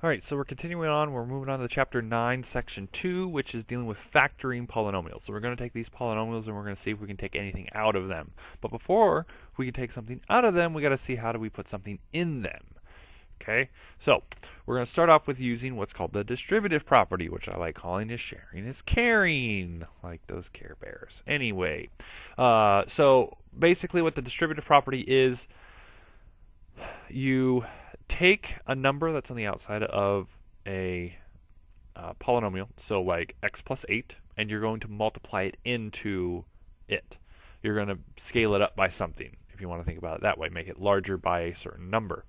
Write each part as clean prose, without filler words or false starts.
All right, so we're continuing on. We're moving on to chapter 9, section 2, which is dealing with factoring polynomials. So we're going to take these polynomials and we're going to see if we can take anything out of them. But before we can take something out of them, we got to see how do we put something in them. Okay, so we're going to start off with using what's called the distributive property, which I like calling is sharing is caring, like those Care Bears. Anyway, so basically what the distributive property is, you take a number that's on the outside of a polynomial, so like x plus 8, and you're going to multiply it into it. You're going to scale it up by something, if you want to think about it that way, make it larger by a certain number.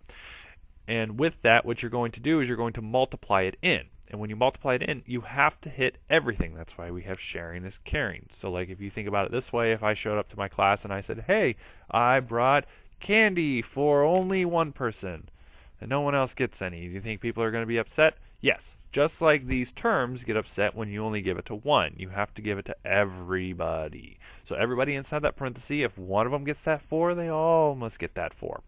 And with that, what you're going to do is you're going to multiply it in. And when you multiply it in, you have to hit everything. That's why we have sharing is caring. So like if you think about it this way, if I showed up to my class and I said, hey, I brought candy for only one person, and no one else gets any, do you think people are going to be upset? Yes. Just like these terms get upset when you only give it to one. You have to give it to everybody. So everybody inside that parenthesis, if one of them gets that 4, they all must get that 4.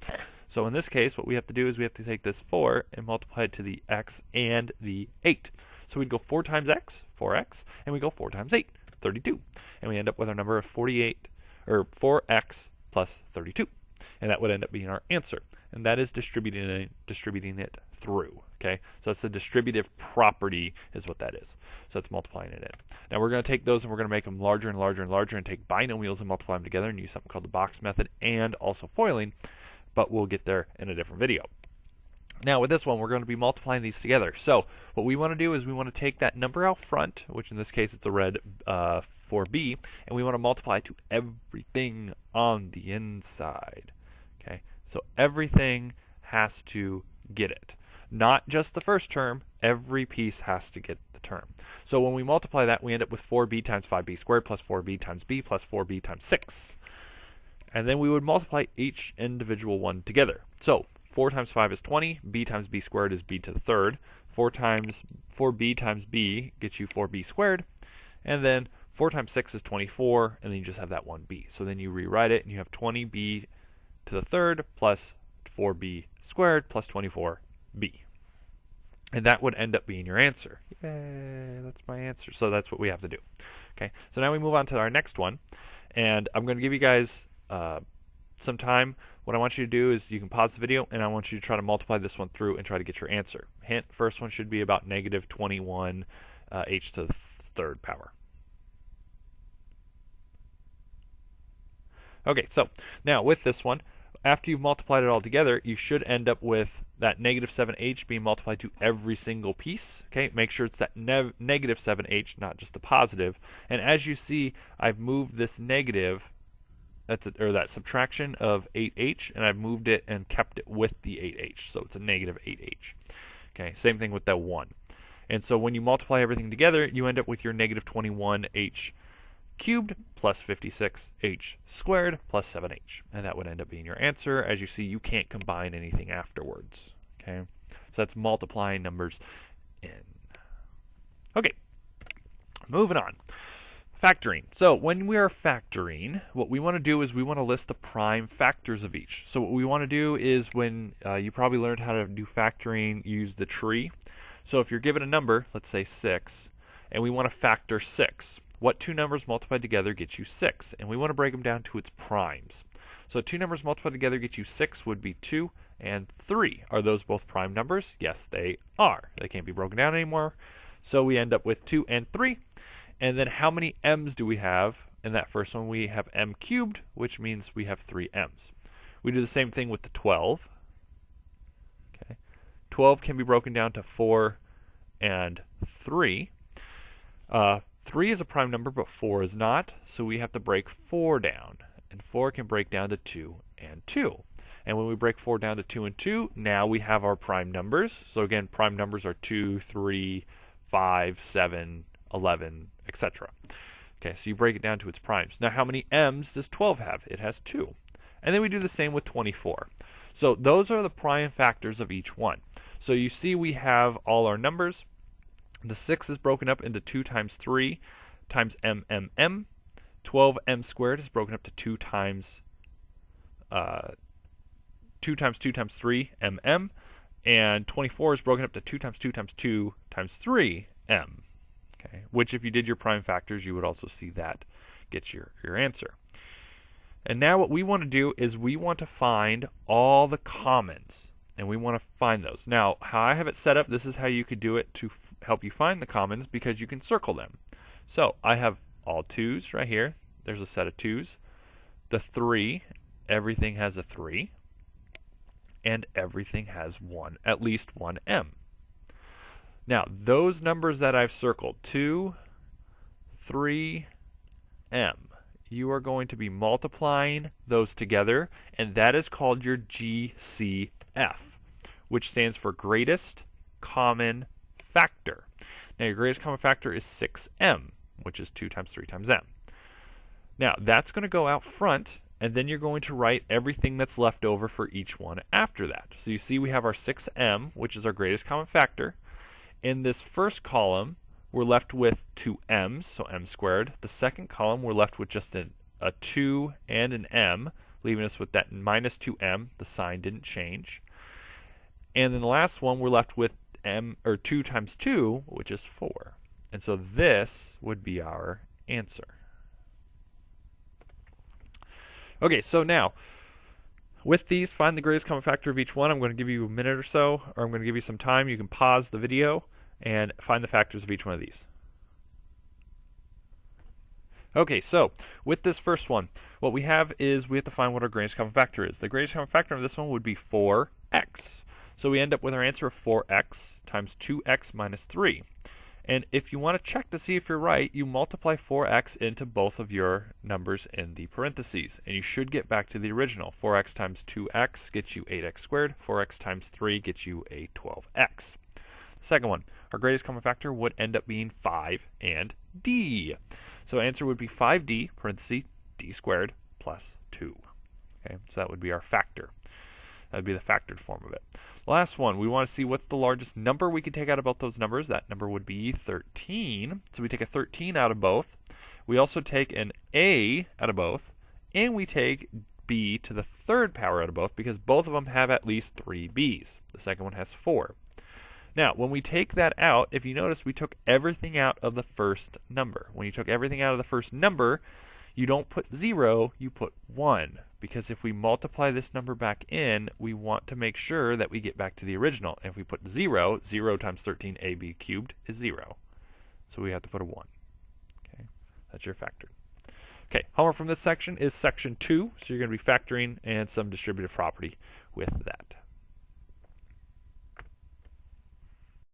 So in this case, what we have to do is we have to take this 4 and multiply it to the x and the 8. So we'd go 4 times x, 4x, and we go 4 times 8, 32. And we end up with our number of 48, or 4x plus 32. And that would end up being our answer. And that is distributing it through. Okay, so that's the distributive property is what that is. So that's multiplying it in. Now we're going to take those and we're going to make them larger and larger and larger and take binomials and multiply them together and use something called the box method and also foiling, but we'll get there in a different video. Now with this one, we're going to be multiplying these together. So what we want to do is we want to take that number out front, which in this case it's a red 4b, and we want to multiply it to everything on the inside. Okay, so everything has to get it. Not just the first term, every piece has to get the term. So when we multiply that, we end up with 4b times 5b squared plus 4b times b plus 4b times 6. And then we would multiply each individual one together. So 4 times 5 is 20, b times b squared is b to the third, 4b times b gets you 4b squared, and then 4 times 6 is 24, and then you just have that one b. So then you rewrite it, and you have 20b to the third plus 4b squared plus 24b. And that would end up being your answer. Yay, that's my answer. So that's what we have to do. Okay, so now we move on to our next one, and I'm going to give you guys some time. What I want you to do is you can pause the video, and I want you to try to multiply this one through and try to get your answer. Hint, first one should be about negative 21 h to the third power. Okay, so now with this one, after you've multiplied it all together, you should end up with that negative 7h being multiplied to every single piece. Okay, make sure it's that negative 7h, not just the positive. And as you see, I've moved this negative, or that subtraction of 8h, and I've moved it and kept it with the 8h. So it's a negative 8h. Okay, same thing with that 1. And so when you multiply everything together, you end up with your negative 21h cubed plus 56h squared plus 7h, and that would end up being your answer. As you see, you can't combine anything afterwards. Okay, so that's multiplying numbers in. Okay, moving on. Factoring. So when we are factoring, what we want to do is we want to list the prime factors of each. So what we want to do is when you probably learned how to do factoring, use the tree. So if you're given a number, let's say 6, and we want to factor 6. What two numbers multiplied together gets you 6, and we want to break them down to its primes. So two numbers multiplied together get you 6 would be 2 and 3. Are those both prime numbers? Yes, they are. They can't be broken down anymore. So we end up with 2 and 3. And then how many m's do we have? In that first one, we have m cubed, which means we have 3 m's. We do the same thing with the 12. Okay. 12 can be broken down to 4 and 3. 3 is a prime number, but 4 is not, so we have to break 4 down. And 4 can break down to 2 and 2. And when we break 4 down to 2 and 2, now we have our prime numbers. So again, prime numbers are 2, 3, 5, 7, 11, etc. Okay, so you break it down to its primes. Now how many m's does 12 have? It has 2. And then we do the same with 24. So those are the prime factors of each one. So you see we have all our numbers. The 6 is broken up into 2 times 3 times m. 12m squared is broken up to 2 times 2 times 2 times 3 mm. And 24 is broken up to 2 times 2 times 2 times 3m. Okay, which if you did your prime factors, you would also see that get your answer. And now what we want to do is we want to find all the commons, and we want to find those. Now, how I have it set up, this is how you could do it to help you find the commons, because you can circle them. So I have all 2's right here. There's a set of 2's. The 3, everything has a 3. And everything has at least one m. Now, those numbers that I've circled, 2, 3, m, you are going to be multiplying those together, and that is called your GCF, which stands for greatest common factor. Now, your greatest common factor is 6m, which is 2 times 3 times m. Now, that's going to go out front, and then you're going to write everything that's left over for each one after that. So you see we have our 6m, which is our greatest common factor. In this first column, we're left with 2 m's, so m squared. The second column, we're left with just a 2 and an m, leaving us with that minus 2m. The sign didn't change. And then the last one, we're left with 2 times 2, which is 4. And so this would be our answer. Okay, so now, with these, find the greatest common factor of each one. I'm going to give you a minute or so, or I'm going to give you some time. You can pause the video and find the factors of each one of these. Okay, so with this first one, what we have is we have to find what our greatest common factor is. The greatest common factor of this one would be 4x. So we end up with our answer of 4x times 2x minus 3. And if you want to check to see if you're right, you multiply 4x into both of your numbers in the parentheses. And you should get back to the original. 4x times 2x gets you 8x squared. 4x times 3 gets you a 12x. The second one, our greatest common factor would end up being 5 and d. So answer would be 5d, parentheses, d squared plus 2. Okay, so that would be our factor. That would be the factored form of it. Last one, we want to see what's the largest number we can take out of both those numbers. That number would be 13. So we take a 13 out of both. We also take an a out of both. And we take b to the third power out of both, because both of them have at least 3 b's. The second one has 4. Now, when we take that out, if you notice, we took everything out of the first number. When you took everything out of the first number, you don't put 0, you put 1. Because if we multiply this number back in, we want to make sure that we get back to the original. And if we put 0, 0 times 13ab cubed is 0. So we have to put a 1. Okay, that's your factor. Okay, homework from this section is section 2. So you're going to be factoring and some distributive property with that.